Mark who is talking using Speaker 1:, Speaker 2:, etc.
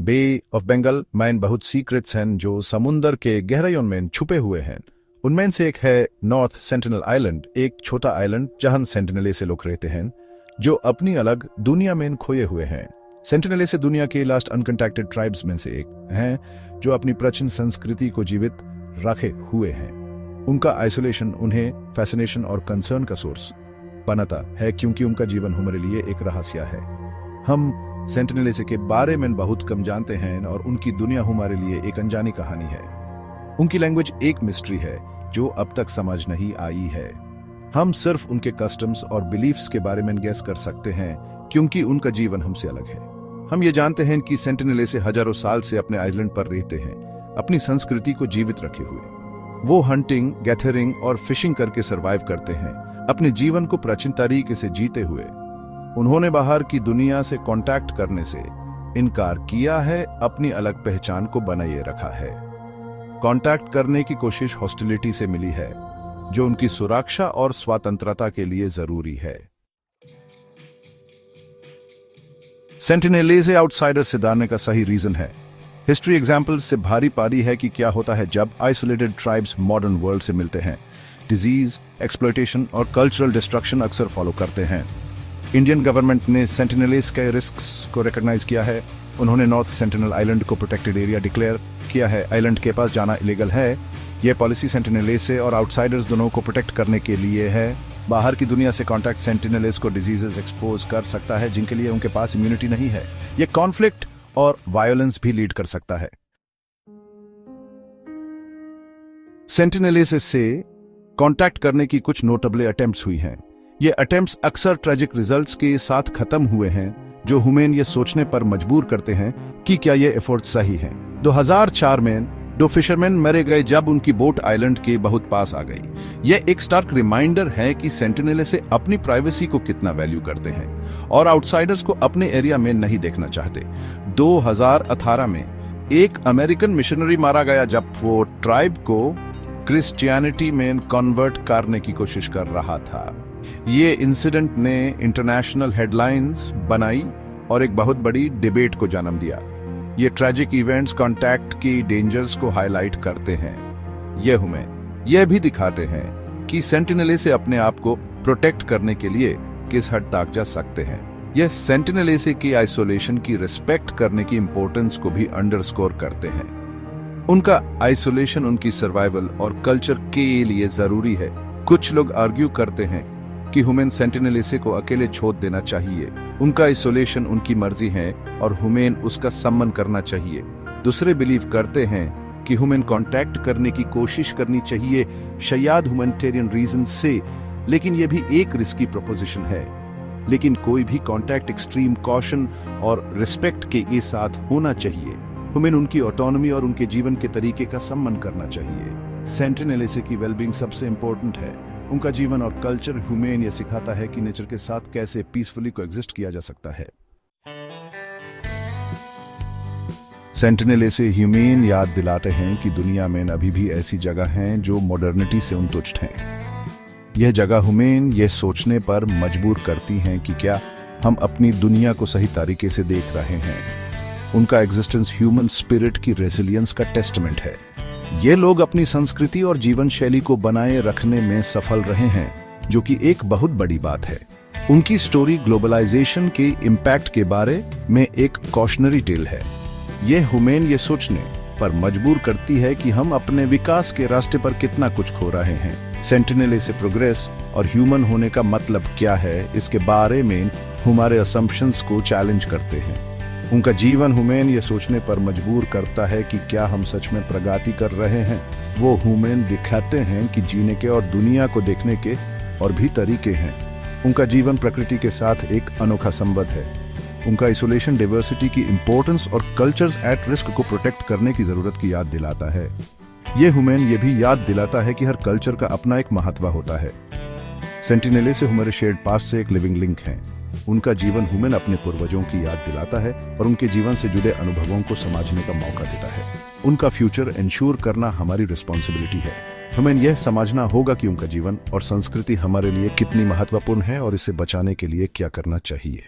Speaker 1: बे of Bengal में बहुत secrets हैं जो समुंदर के गहराइयों में छुपे हुए हैं। उनमें से एक है नॉर्थ सेंटिनल आइलैंड, एक छोटा आइलैंड जहां सेंटिनले से लोग रहते हैं जो अपनी अलग दुनिया में खोए हुए हैं। सेंटिनले से दुनिया के लास्ट अनकंटैक्टेड ट्राइब्स में से एक हैं जो अपनी प्राचीन संस्कृति को जीवित रखे हुए हैं। उनका आइसोलेशन उन्हें फैसिनेशन और कंसर्न का सोर्स बनाता है क्योंकि उनका जीवन हमारे लिए एक रहस्य है। हम सेंटिनलेसे के बारे में बहुत कम जानते हैं और उनकी दुनिया हमारे लिए एक अनजानी कहानी है। उनकी लैंग्वेज एक मिस्ट्री है जो अब तक समझ नहीं आई है। हम सिर्फ उनके कस्टम्स और बिलीफ्स के बारे में गेस कर सकते हैं क्योंकि उनका जीवन हमसे अलग है। हम ये जानते हैं कि सेंटिनलेसे हजारों साल से अपने आइलैंड पर रहते हैं, अपनी संस्कृति को जीवित रखे हुए। वो हंटिंग, गैथरिंग और फिशिंग करके सरवाइव करते हैं, अपने जीवन को प्राचीन तरीके से जीते हुए। उन्होंने बाहर की दुनिया से कांटेक्ट करने से इनकार किया है, अपनी अलग पहचान को बनाए रखा है। कांटेक्ट करने की कोशिश हॉस्टिलिटी से मिली है जो उनकी सुरक्षा और स्वतंत्रता के लिए जरूरी है। सेंटिनलेसे आउटसाइडर से डरने का सही रीजन है। हिस्ट्री एग्जाम्पल से भारी पारी है कि क्या होता है जब आइसोलेटेड ट्राइब्स मॉडर्न वर्ल्ड से मिलते हैं। डिजीज, एक्सप्लॉयटेशन और कल्चरल डिस्ट्रक्शन अक्सर फॉलो करते हैं। इंडियन गवर्नमेंट ने सेंटिनलेस के रिस्क्स को रिकॉग्नाइज किया है। उन्होंने नॉर्थ सेंटिनल आइलैंड को प्रोटेक्टेड एरिया डिक्लेयर किया है। आइलैंड के पास जाना इलीगल है। यह पॉलिसी सेंटिनलेसे और आउटसाइडर्स दोनों को प्रोटेक्ट करने के लिए है। बाहर की दुनिया से कांटेक्ट सेंटिनलेस को डिजीजेस एक्सपोज कर सकता है जिनके लिए उनके पास इम्यूनिटी नहीं है। यह कॉन्फ्लिक्ट और वायलेंस भी लीड कर सकता है। सेंटिनलेसे से कांटेक्ट करने की कुछ नोटेबल अटेम्प्ट्स हुई हैं। ये अटेम्प्ट्स अक्सर ट्रेजिक रिजल्ट्स के साथ खत्म हुए हैं जो हमें ये सोचने पर मजबूर करते हैं कि क्या ये एफर्ट सही है। 2004 में 2 फिशरमैन मरे गए जब उनकी बोट आइलैंड के बहुत पास आ गई। यह एक स्टार्क रिमाइंडर है कि सेंटिनलेसे अपनी प्राइवेसी को कितना वैल्यू करते हैं और आउटसाइडर्स को अपने एरिया में नहीं देखना चाहते। 2018 में एक अमेरिकन मिशनरी मारा गया जब वो ट्राइब को क्रिश्चियनिटी में कन्वर्ट करने की कोशिश कर रहा था। ये इंसिडेंट ने इंटरनेशनल हेडलाइंस बनाई और एक बहुत बड़ी डिबेट को जन्म दिया। ये ट्रैजिक इवेंट्स कांटेक्ट की डेंजर्स को हाईलाइट करते हैं। ये हमें यह भी दिखाते हैं कि सेंटिनलेसे अपने आप को प्रोटेक्ट करने के लिए किस हद तक जा सकते हैं। यह सेंटिनलेसे की आइसोलेशन की रिस्पेक्ट करने की इंपॉर्टेंस को भी अंडरस्कोर करते हैं। उनका आइसोलेशन उनकी सर्वाइवल और कल्चर के लिए जरूरी है। कुछ लोग आर्ग्यू करते हैं कि हमें सेंटिनलेसे को अकेले छोड़ देना चाहिए। उनका आइसोलेशन उनकी मर्जी है और हमें उसका सम्मान करना चाहिए। दूसरे बिलीव करते हैं कि हमें कांटेक्ट करने की कोशिश करनी चाहिए, शायद ह्यूमैनिटेरियन रीजन से, लेकिन यह भी एक रिस्की प्रोपोजिशन है। लेकिन कोई भी कांटेक्ट एक्सट्रीम कॉशन और रिस्पेक्ट के साथ होना चाहिए। हमें उनकी ऑटोनॉमी और उनके जीवन के तरीके का सम्मान करना चाहिए। सेंटिनलेसे की वेलबींग सबसे इंपॉर्टेंट है। उनका जीवन और कल्चर हमें यह सिखाता है कि नेचर के साथ कैसे पीसफुली कोएग्जिस्ट किया जा सकता है। सेंटिनलेसे ह्यूमेन याद दिलाते हैं कि दुनिया में अभी भी ऐसी जगह हैं जो मॉडर्निटी से उनतुष्ट हैं। यह जगह हमें यह सोचने पर मजबूर करती हैं कि क्या हम अपनी दुनिया को सही तरीके से देख रहे हैं। उनका एग्जिस्टेंस ह्यूमन स्पिरिट की रेजिलियंस का टेस्टमेंट है। ये लोग अपनी संस्कृति और जीवन शैली को बनाए रखने में सफल रहे हैं, जो कि एक बहुत बड़ी बात है। उनकी स्टोरी ग्लोबलाइजेशन के इम्पैक्ट के बारे में एक कॉशनरी टेल है। यह हमें यह सोचने पर मजबूर करती है कि हम अपने विकास के रास्ते पर कितना कुछ खो रहे हैं। सेंटिनलेसे प्रोग्रेस और ह्यूमन होने का मतलब क्या है, इसके बारे में हमारे असम्पशंस को चैलेंज करते हैं। उनका जीवन हमें यह सोचने पर मजबूर करता है कि क्या हम सच में प्रगति कर रहे हैं। वो हमें दिखाते हैं कि जीने के और दुनिया को देखने के और भी तरीके हैं। उनका जीवन प्रकृति के साथ एक अनोखा संबंध है। उनका आइसोलेशन डाइवर्सिटी की इंपॉर्टेंस और कल्चर्स एट रिस्क को प्रोटेक्ट करने की जरूरत की याद दिलाता है। ये हमें यह भी याद दिलाता है कि हर कल्चर का अपना एक महत्व होता है। सेंटिनलेसे हमारे शेयर्ड पास्ट से एक लिविंग लिंक है। उनका जीवन हमें अपने पूर्वजों की याद दिलाता है और उनके जीवन से जुड़े अनुभवों को समझने का मौका देता है। उनका फ्यूचर इंश्योर करना हमारी रिस्पॉन्सिबिलिटी है। हमें यह समझना होगा कि उनका जीवन और संस्कृति हमारे लिए कितनी महत्वपूर्ण है और इसे बचाने के लिए क्या करना चाहिए।